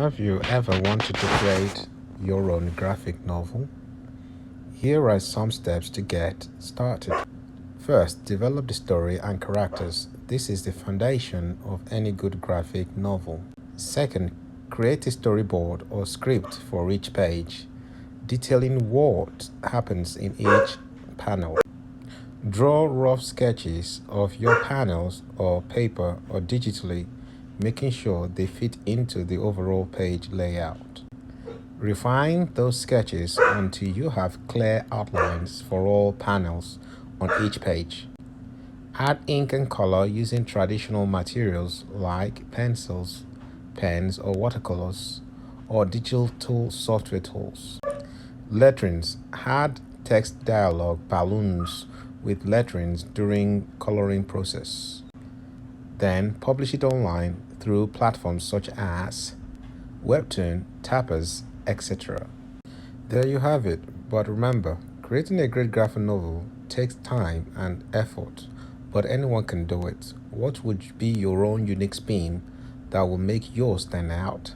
Have you ever wanted to create your own graphic novel? Here are some steps to get started. First, develop the story and characters. This is the foundation of any good graphic novel. Second, create a storyboard or script for each page, detailing what happens in each panel. Draw rough sketches of your panels or paper or digitally, making sure they fit into the overall page layout. Refine those sketches until you have clear outlines for all panels on each page. Add ink and color using traditional materials like pencils, pens, or watercolors, or digital software tools. Letterings. Add text dialogue balloons with letterings during coloring process. Then publish it online through platforms such as Webtoon, Tappers, etc. There you have it. But remember, creating a great graphic novel takes time and effort, but anyone can do it. What would be your own unique spin that will make yours stand out?